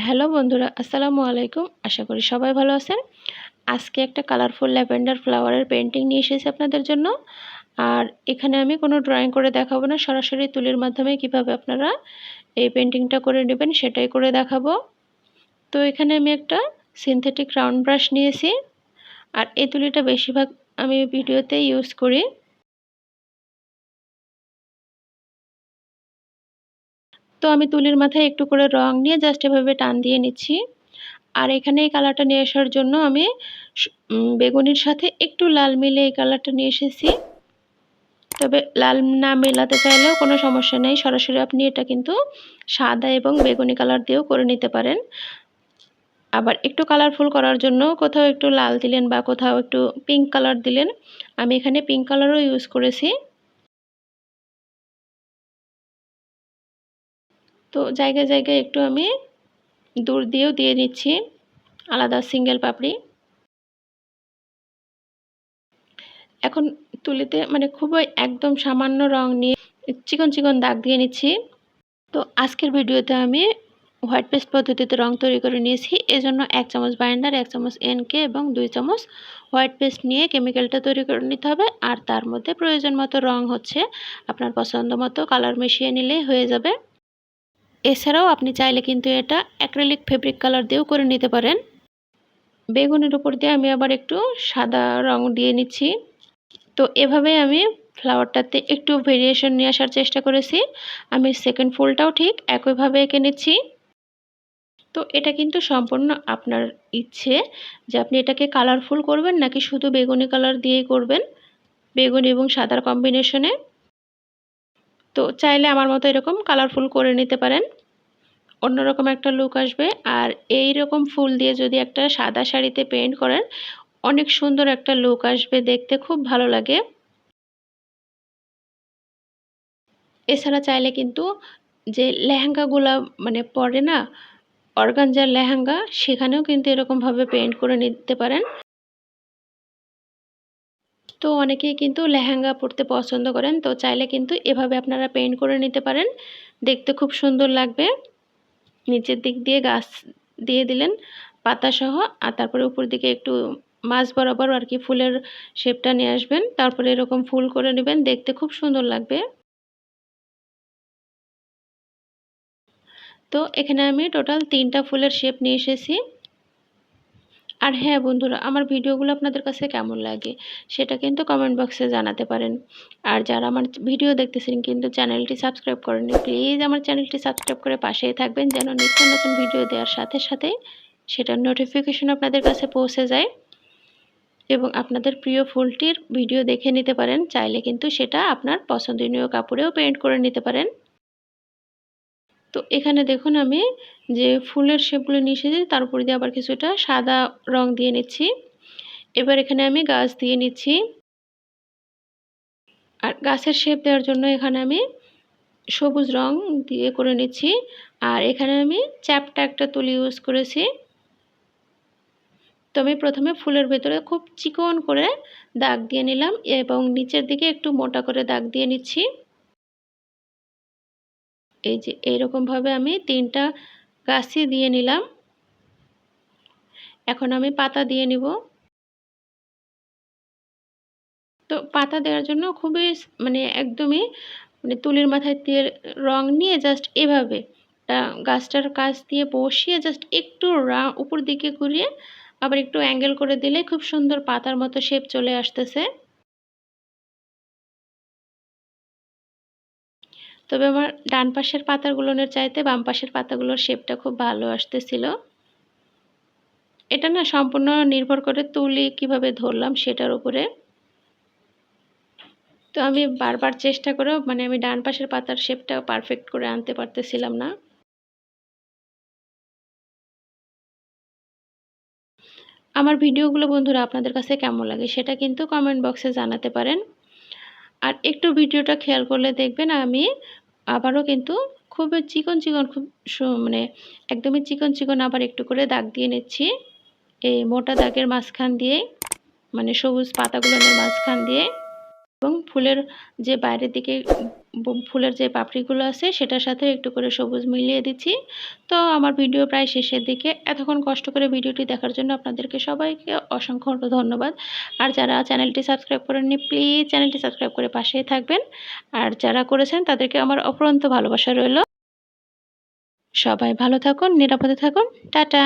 Hello বন্ধুরা, আসসালামু আলাইকুম। আশা করি সবাই ভালো আছেন। আজকে একটা কালারফুল ল্যাভেন্ডার ফ্লাওয়ারের পেন্টিং নিয়ে এসেছি আপনাদের জন্য। আর এখানে আমি কোনো ড্রয়িং করে দেখাবো না, সরাসরি তুলির মাধ্যমে কিভাবে আপনারা এই পেন্টিংটা করে নেবেন সেটাই করে দেখাবো। তো এখানে আমি একটা সিনথেটিক রাউন্ড ব্রাশ নিয়েছি। আর এই তুলিটা বেশিরভাগ আমি ভিডিওতে ইউজ করি। তো আমি তুলির মাথায় একটু করে রং নিয়ে জাস্ট এভাবে টান দিয়ে নিচ্ছি। আর এখানে এই কালারটা নিয়ে আসার জন্য আমি বেগুনির সাথে একটু লাল মিলে এই কালারটা নিয়ে এসেছি। তবে লাল না মেলাতে চাইলেও কোনো সমস্যা নেই, সরাসরি আপনি এটা কিন্তু সাদা এবং বেগুনি কালার দিয়েও করে নিতে পারেন। আবার একটু কালারফুল করার জন্য কোথাও একটু লাল দিলেন বা কোথাও একটু পিঙ্ক কালার দিলেন। আমি এখানে পিঙ্ক কালারও ইউজ করেছি। তো জায়গায় জায়গায় একটু আমি দূর দিয়েও দিয়ে নিচ্ছি আলাদা সিঙ্গেল পাপড়ি। এখন তুলিতে খুবই একদম সামান্য রং নিয়ে চিকন চিকন দাগ দিয়ে নিচ্ছি। তো আজকের ভিডিওতে আমি হোয়াইট পেস্ট পদ্ধতিতে রং তৈরি করে নিয়েছি। এজন্য 1 চামচ বাইন্ডার, 1 চামচ এনকে এবং 2 চামচ হোয়াইট পেস্ট নিয়ে কেমিক্যালটা তৈরি করে নিতে হবে। আর তার মধ্যে প্রয়োজন মতো রং হচ্ছে আপনার পছন্দ মতো কালার মিশিয়ে নিলেই হয়ে যাবে। এছাড়াও আপনি চাইলে কিন্তু এটা অ্যাক্রিলিক ফেব্রিক কালার দিয়েও করে নিতে পারেন। বেগুনের উপর দিয়ে আমি আবার একটু সাদা রং দিয়ে নিচ্ছি। তো এভাবে আমি ফ্লাওয়ারটাতে একটু ভেরিয়েশন নিয়ে আসার চেষ্টা করেছি। আমি সেকেন্ড ফুলটাও ঠিক একইভাবে এঁকে নিচ্ছি। তো এটা কিন্তু সম্পূর্ণ আপনার ইচ্ছে যে আপনি এটাকে কালারফুল করবেন নাকি শুধু বেগুনি কালার দিয়েই করবেন, বেগুনি এবং সাদার কম্বিনেশনে। তো চাইলে আমার মতো এরকম কালারফুল করে নিতে পারেন, অন্যরকম একটা লুক আসবে। আর এই রকম ফুল দিয়ে যদি একটা সাদা শাড়িতে পেইন্ট করেন, অনেক সুন্দর একটা লুক আসবে, দেখতে খুব ভালো লাগে। এছাড়া চাইলে কিন্তু যে লেহেঙ্গাগুলা পরে না, অর্গানজার লেহেঙ্গা, সেখানেও কিন্তু এরকমভাবে পেইন্ট করে নিতে পারেন। তো অনেকেই কিন্তু লেহেঙ্গা পরতে পছন্দ করেন, তো চাইলে কিন্তু এভাবে আপনারা পেইন্ট করে নিতে পারেন, দেখতে খুব সুন্দর লাগবে। নিচের দিক দিয়ে গাছ দিয়ে দিলেন পাতাসহ, আর তারপরে উপর দিকে একটু মাঝ বরাবর আর কি ফুলের শেপটা নিয়ে আসবেন, তারপরে এরকম ফুল করে নেবেন, দেখতে খুব সুন্দর লাগবে। তো এখানে আমি টোটাল 3টা ফুলের শেপ নিয়ে এসেছি। আর হ্যাঁ বন্ধুরা, আমার ভিডিওগুলো আপনাদের কাছে কেমন লাগে সেটা কিন্তু কমেন্ট বক্সে জানাতে পারেন। আর যারা আমার ভিডিও দেখতেছেন কিন্তু চ্যানেলটি সাবস্ক্রাইব করেননি, প্লিজ আমার চ্যানেলটি সাবস্ক্রাইব করে পাশেই থাকবেন, যেন নিত্য নতুন ভিডিও দেওয়ার সাথে সাথে সেটার নোটিফিকেশন আপনাদের কাছে পৌঁছে যায় এবং আপনাদের প্রিয় ফুলটির ভিডিও দেখে নিতে পারেন। চাইলে কিন্তু সেটা আপনার পছন্দনীয় কাপড়েও পেইন্ট করে নিতে পারেন। তো এখানে দেখুন আমি যে ফুলের শেপগুলো নিয়ে এসেছি তার উপর দিয়ে আবার কিছুটা সাদা রং দিয়ে নিচ্ছি। এবার এখানে আমি গাছ দিয়ে নিচ্ছি। আর গাছের শেপ দেওয়ার জন্য এখানে আমি সবুজ রং দিয়ে করে নিচ্ছি। আর এখানে আমি চ্যাপ্টা একটা তুলি ইউজ করেছি। তো আমি প্রথমে ফুলের ভেতরে খুব চিকন করে দাগ দিয়ে নিলাম এবং নিচের দিকে একটু মোটা করে দাগ দিয়ে নিচ্ছি। এই যে এইরকমভাবে আমি 3টা গাছই দিয়ে নিলাম। এখন আমি পাতা দিয়ে নিব। তো পাতা দেওয়ার জন্য খুবই একদমই তুলির মাথায় দিয়ে রং নিয়ে জাস্ট এভাবে গাছটার কাছ দিয়ে বসিয়ে জাস্ট একটু উপর দিকে ঘুরিয়ে আবার একটু অ্যাঙ্গেল করে দিলে খুব সুন্দর পাতার মতো শেপ চলে আসতেছে। তবে আমার ডান পাশের পাতাগুলোর চাইতে বাম পাশের পাতাগুলোর শেপটা খুব ভালো আসতেছিল। এটা না সম্পূর্ণ নির্ভর করে তুলি কিভাবে ধরলাম সেটার উপরে। তো আমি বারবার চেষ্টা করেও আমি ডান পাশের পাতার শেপটা পারফেক্ট করে আনতে পারতেছিলাম না। আমার ভিডিওগুলো বন্ধুরা আপনাদের কাছে কেমন লাগে সেটা কিন্তু কমেন্ট বক্সে জানাতে পারেন। আর একটু ভিডিওটা খেয়াল করলে দেখবেন আমি আবারও কিন্তু খুবই চিকন চিকন খুব একদমই চিকন চিকন আবার একটু করে দাগ দিয়ে নিচ্ছি এই মোটা দাগের মাঝখান দিয়ে, সবুজ পাতাগুলোর মাঝখান দিয়ে। এবং ফুলের যে বাইরের দিকে ফুলের যে পাপড়িগুলো আছে সেটার সাথে একটু করে সবুজ মিলিয়ে দিচ্ছি। তো আমার ভিডিও প্রায় শেষের দিকে। এতক্ষণ কষ্ট করে ভিডিওটি দেখার জন্য আপনাদেরকে সবাইকে অসংখ্য ধন্যবাদ। আর যারা চ্যানেলটি সাবস্ক্রাইব করেননি প্লিজ চ্যানেলটি সাবস্ক্রাইব করে পাশেই থাকবেন। আর যারা করেছেন তাদেরকে আমার অফুরন্ত ভালোবাসা রইল। সবাই ভালো থাকুন, নিরাপদে থাকুন। টাটা।